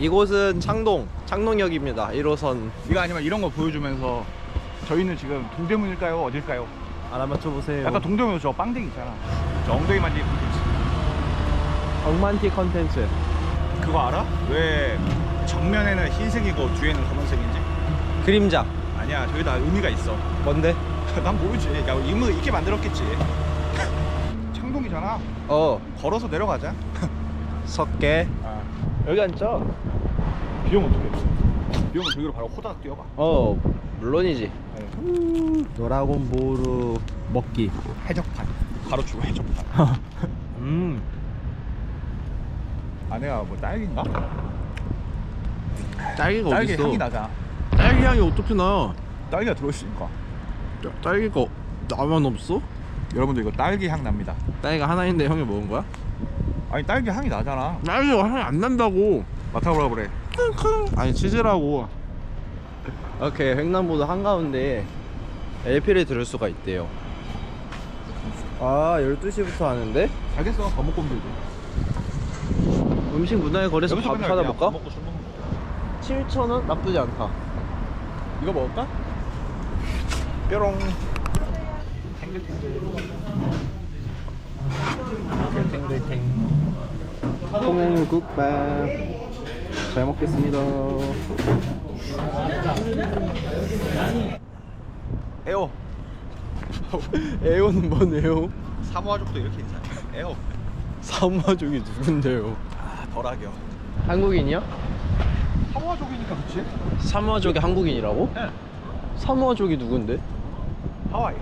이곳은 창동역입니다. 1호선. 이거 아니면 이런 거 보여주면서 저희는 지금 동대문일까요? 어딜까요? 알아맞혀보세요. 약간 동대문 저 빵댕이 있잖아. 저 엉덩이 만지기 콘텐츠. 엉만티 컨텐츠. 그거 알아? 왜 정면에는 흰색이고 뒤에는 검은색인지? 그림자. 아니야, 저기 다 의미가 있어. 뭔데? 난 모르지. 야, 의미 있게 만들었겠지. 창동이잖아. 걸어서 내려가자. 석계. 아, 여기 앉자. 비 오면 어떡해? 비 오면 저기로 바로 호다닥 뛰어가. 물론이지. 드라곤보르 먹기. 해적판. 바로 주고 해적판. 아내가 뭐 딸기인가? 딸기가 딸기 어딨어? 향이 나잖아. 딸기 향이 어떻게 나? 딸기가 들어있으니까. 딸기가 나만 없어? 여러분들 이거 딸기 향 납니다. 딸기가 하나 있는데 형이 먹은 거야? 아니 딸기 향이 나잖아. 딸기가 향이 안 난다고. 맡아보라 그래. 아니 치즈라고. 오케이, 횡단보도 한가운데 LP를 들을 수가 있대요. 12시부터 하는데? 알겠어. 밥 먹고 오면 되지. 음식 문화의 거리에서 여기서 밥 맨날 찾아볼까? 밥 먹고 술 먹는 거. 7,000원? 나쁘지 않다. 이거 먹을까? 뾰롱. 통국밥 잘 먹겠습니다. 에어. 에오는 뭐네요? 사모아족도 이렇게 인사해. 에어. 사마족이 누군데요? 아, 덜하겨. 한국인이야? 사모아족이니까 그치? 사마족이 한국인이라고? 네. 사마족이 누군데? 하와이.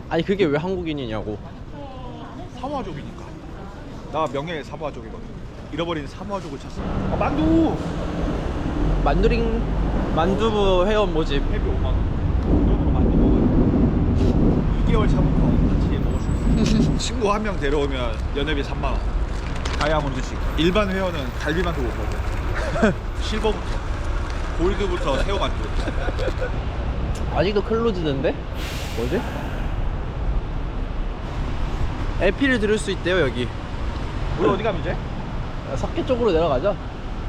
아니 그게 왜 한국인이냐고. 사모아족이니까. 나 명예 사모아족이거든. 잃어버린 사모아족을 찾습니다. 아, 만두! 만두링 만두부 회원 모집. 회비 5만 원. 그러면 만두 먹어요. 2개월 차부터 같이 먹을 수 있어. 친구 한 명 데려오면 연회비 3만 원. 다이아몬드식. 일반 회원은 갈비만두 못 먹어. 실버부터 골드부터 새우만두. 아직도 클로즈던데? 뭐지? LP를 들을 수 있대요 여기. 우리 어디 가면 이제? 석계 쪽으로 내려가자.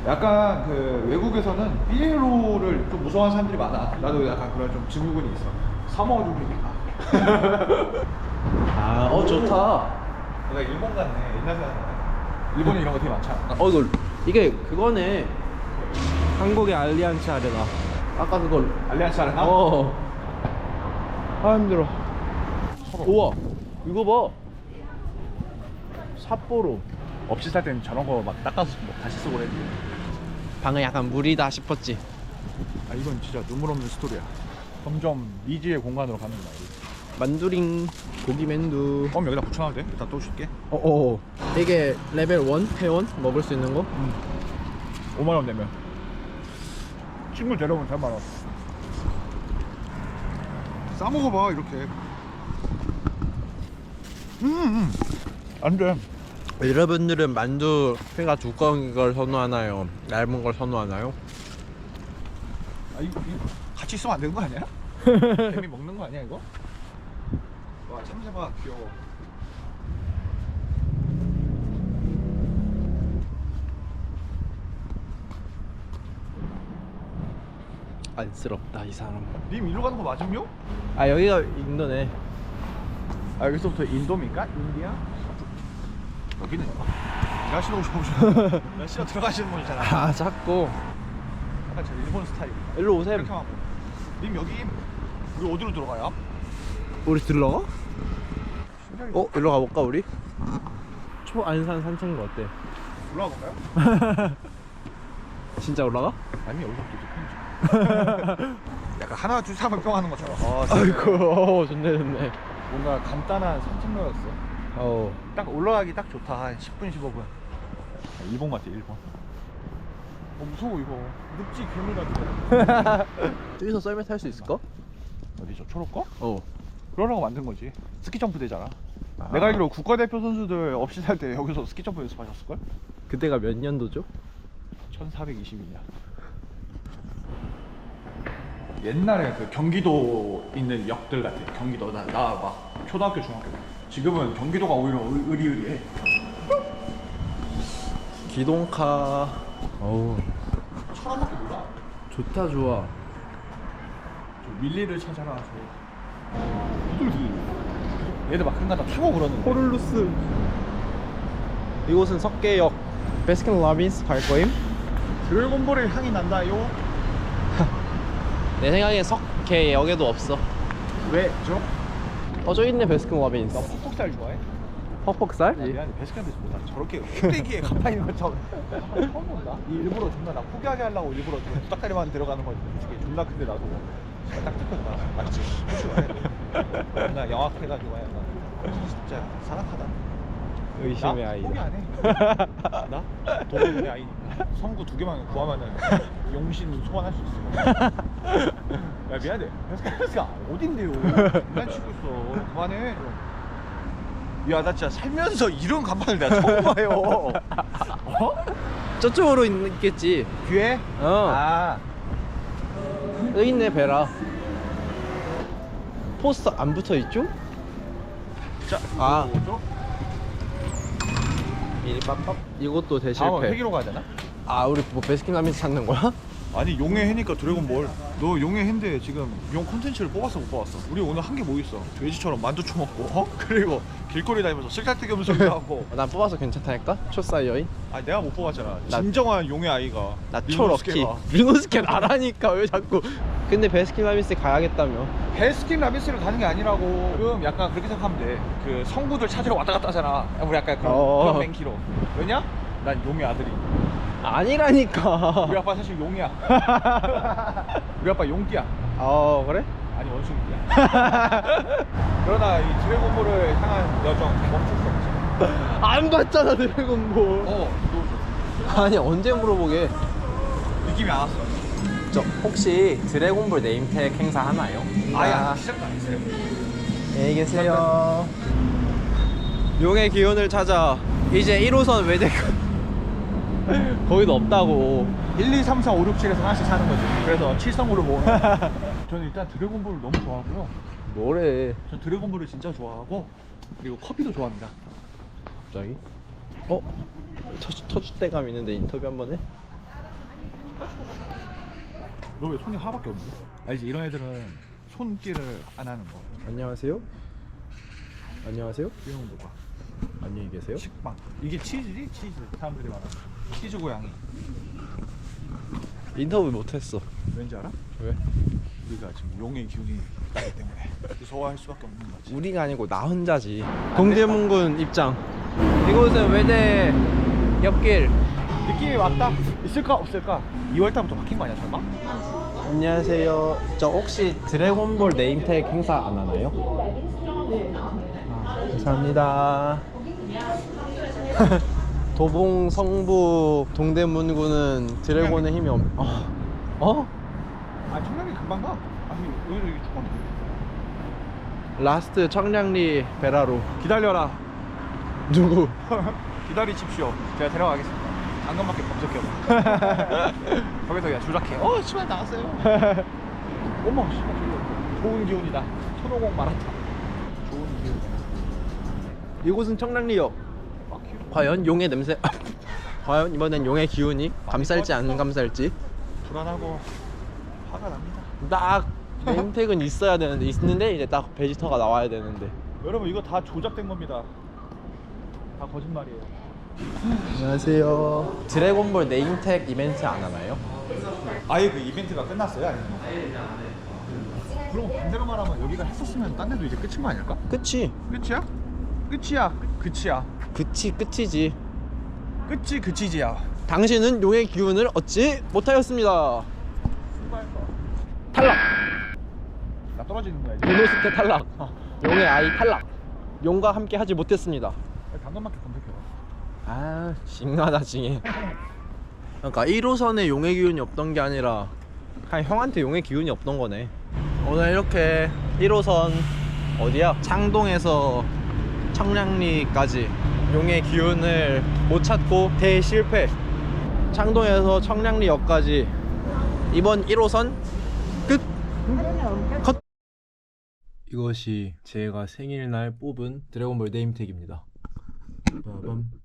약간 그 외국에서는 삐에로를 좀 무서워하는 사람들이 많아. 나도 약간 그런 좀 증후군이 있어. 사모아족이니까. 좋다. 내가 일본 갔네. 옛날 생각나네. 일본에 이런 거 되게 많잖아. 이게 그거네. 한국의 알리안츠 아레나. 아까 그걸. 알리안스 아레나? 힘들어. 우와, 이거 봐. 삿포로. 없이 살 때는 저런 거 막 닦아서 뭐 다시 쓰고 그래. 방금 약간 물이다 싶었지. 아, 이건 진짜 눈물 없는 스토리야. 점점 미지의 공간으로 가는 거야. 만두링 고기맨두. 껌 여기다 붙여놔도 돼? 일단 또 줄게. 이게 레벨 1 회원 먹을 수 있는 거? 5만 원 내면. 친구 데려오면 3만 원. 싸 먹어봐 이렇게. 안 돼. 여러분들은 만두 회가 두꺼운 걸 선호하나요? 얇은 걸 선호하나요? 아, 이거 같이 있으면 안 되는 거 아니야? 개미 먹는 거 아니야 이거? 와, 참새봐 귀여워. 안쓰럽다 이 사람. 님 일로 가는 거 맞음요? 여기가 인도네. 여기서부터 인도입니까? 인디아? 여기는 일하시러 오셔. 날씨로 들어가시는 분이잖아. 작고. 약간 저 일본 스타일입니다. 일로 오셈. 이렇게 하고. 님 여기 우리 어디로 들어가요? 우리 들러가? 일로 가볼까 우리? 초안산 산책로 어때? 올라가 볼까요? 진짜 올라가? 아니 여기서부터 편지. 약간 하나 둘 삼을 뿅 하는 것처럼. 아이고 좋네. 뭔가 간단한 산책로였어. 딱 올라가기 딱 좋다. 한 10분 15분. 일본 같아 일본. 무서워 이거. 늪지 괴물 같아. 여기서 썰매 탈 수 있을까? 어디죠? 초록 거? 그러라고 만든 거지. 스키 점프 되잖아. 아. 내가 알기로 국가대표 선수들 없이 살 때 여기서 스키 점프 연습하셨을걸? 그때가 몇 년도죠? 1422년. 옛날에 그 경기도 있는 역들 같아. 경기도 나와봐. 초등학교 중학교. 지금은 경기도가 오히려 의리의리해. 기동카. 좋다 좋아. 저 밀리를 찾아라. 얘들 막 한가다 타고 그러는데. 포를루스. 이곳은 석계역. 베스킨라빈스 갈 거임? 드래곤볼의 향이 난다요. 내 생각엔 석계역에도 없어. 왜? 저? 저 있네 베스킨라빈스. 나 퍽퍽살 좋아해? 퍽퍽살? 미안해 베스킨라빈스 보다 저렇게 흑대기에 가파 있는 것처럼 처음 본다? 이 일부러 존나 나 포기하게 하려고 일부러 좀 부탁다리만 들어가는 거지. 솔직히 존나 큰데 나도 딱 듣거든. 맞지? 존나 영악해가지고 약간 진짜 사악하다. 의심의 나 아이다. 포기 안 해. 나? 도둑의 아이니까 성구 2개만 구하면은 용신 소환할 수 있어. 야 미안해 베스킨라빈스가 어딘데요. 장난치고 있어. 그만해 좀. 야 나 진짜 살면서 이런 간판을 내가 처음 봐요. 어? 저쪽으로 있겠지. 뒤에? 아 여기 있네 베라. 포스터 안 붙어 있죠? 자, 아. 뭐죠? 미니밥밥. 이것도 다음은 대실패. 회기로 가야 되나? 아 우리 뭐 베스킨라빈스 찾는 거야? 아니 용의 해니까 드래곤볼. 너 용의 해인데 지금 용 콘텐츠를 뽑았어 못 뽑았어? 우리 오늘 한 게 뭐 있어? 돼지처럼 만두 처먹고 어? 그리고 길거리 다니면서 쓸데기 없는 소리도 하고. 난 뽑아서 괜찮다니까? 초사이어인? 아니 내가 못 뽑았잖아. 나- 진정한 용의 아이가 나 민노스케가. 초럭키. 민호스케 나라니까 왜 자꾸. 근데 베스킨라빈스 가야겠다며. 베스킨라빈스를 가는 게 아니라고. 지금 약간 그렇게 생각하면 돼. 그 성구들 찾으러 왔다 갔다 하잖아. 우리 약간 그런 맹키로. 왜냐? 난 용의 아들이. 아니라니까. 우리 아빠 사실 용이야. 우리 아빠 용띠야. 그래? 아니 원숭이야. 그러나 이 드래곤볼을 향한 여정 멈출 수 없지. 안 봤잖아 드래곤볼. 너 아니 언제 물어보게. 느낌이 안 왔어. 저 혹시 드래곤볼 네임택 행사 하나요? 아야 시작도 안 했어요. 안녕히 계세요. 용의 기운을 찾아 이제 1호선 외대급 거기도 없다고. 1, 2, 3, 4, 5, 6, 7에서 하나씩 사는 거지. 그래서 7성으로 모으는. 저는 일단 드래곤볼을 너무 좋아하고요. 뭐래 전 드래곤볼을 진짜 좋아하고 그리고 커피도 좋아합니다. 갑자기? 터줏대감 있는데 인터뷰 한번 해? 너 왜 손이 하나밖에 없니? 알지? 이런 애들은 손길을 안 하는 거. 안녕하세요. 안녕하세요. 이런 거 봐. 안녕히 계세요. 식빵. 이게 치즈지? 치즈. 사람들이 말하는 치즈 고양이. 인터뷰 못했어. 왠지 알아? 왜? 우리가 지금 용의 기운이 나기 때문에 무서워할 수밖에 없는 거지. 우리가 아니고 나 혼자지. 동대문군 입장. 이곳은 외대 옆길. 느낌이 왔다. 있을까 없을까? 2월달부터 바뀐 거 아니야 설마? 안녕하세요. 저 혹시 드래곤볼 네임택 행사 안 하나요? 네. 감사합니다. 도봉, 성부, 동대문구는 드래곤의 힘이 없. 아 청량리 금방 가. 아니 여기 축구하면 돼. 라스트 청량리 베라로. 기다려라. 누구? 기다리십시오. 제가 데려가겠습니다. 안간밖에 검색해봐. 거기서 야 조작해. 씨발 나왔어요. 어머 씨발 좋은 기운이다. 손오공 마라톤. 좋은 기운. 이곳은 청량리역. 과연 용의 냄새. 과연 이번엔 용의 기운이 감쌀지 안 감쌀지. 불안하고 화가 납니다. 딱 네임택은 있어야 되는데 있는데 이제 딱 베지터가 나와야 되는데. 여러분 이거 다 조작된 겁니다. 다 거짓말이에요. 안녕하세요. 드래곤볼 네임택 이벤트 안 하나요? 아예 그 이벤트가 끝났어요? 아니면? 그럼 반대로 말하면 여기가 했었으면 딴 데도 이제 끝인 거 아닐까? 끝이. 끝이야? 끝이야. 끝이야. 끝이지. 끝이 그치지야. 당신은 용의 기운을 얻지 못하였습니다. 탈락. 나 떨어지는 거야 이제. 비노스케 탈락. 용의 아이 탈락. 용과 함께 하지 못했습니다. 당근마켓 검색해봐. 아 징하다 징해. 그러니까 1호선에 용의 기운이 없던 게 아니라 그냥 형한테 용의 기운이 없던 거네. 오늘 이렇게 1호선 어디야? 창동에서 청량리까지 용의 기운을 못 찾고 대실패. 창동에서 청량리역까지 이번 1호선 끝. 컷. 이것이 제가 생일날 뽑은 드래곤볼 네임택입니다. 빠밤.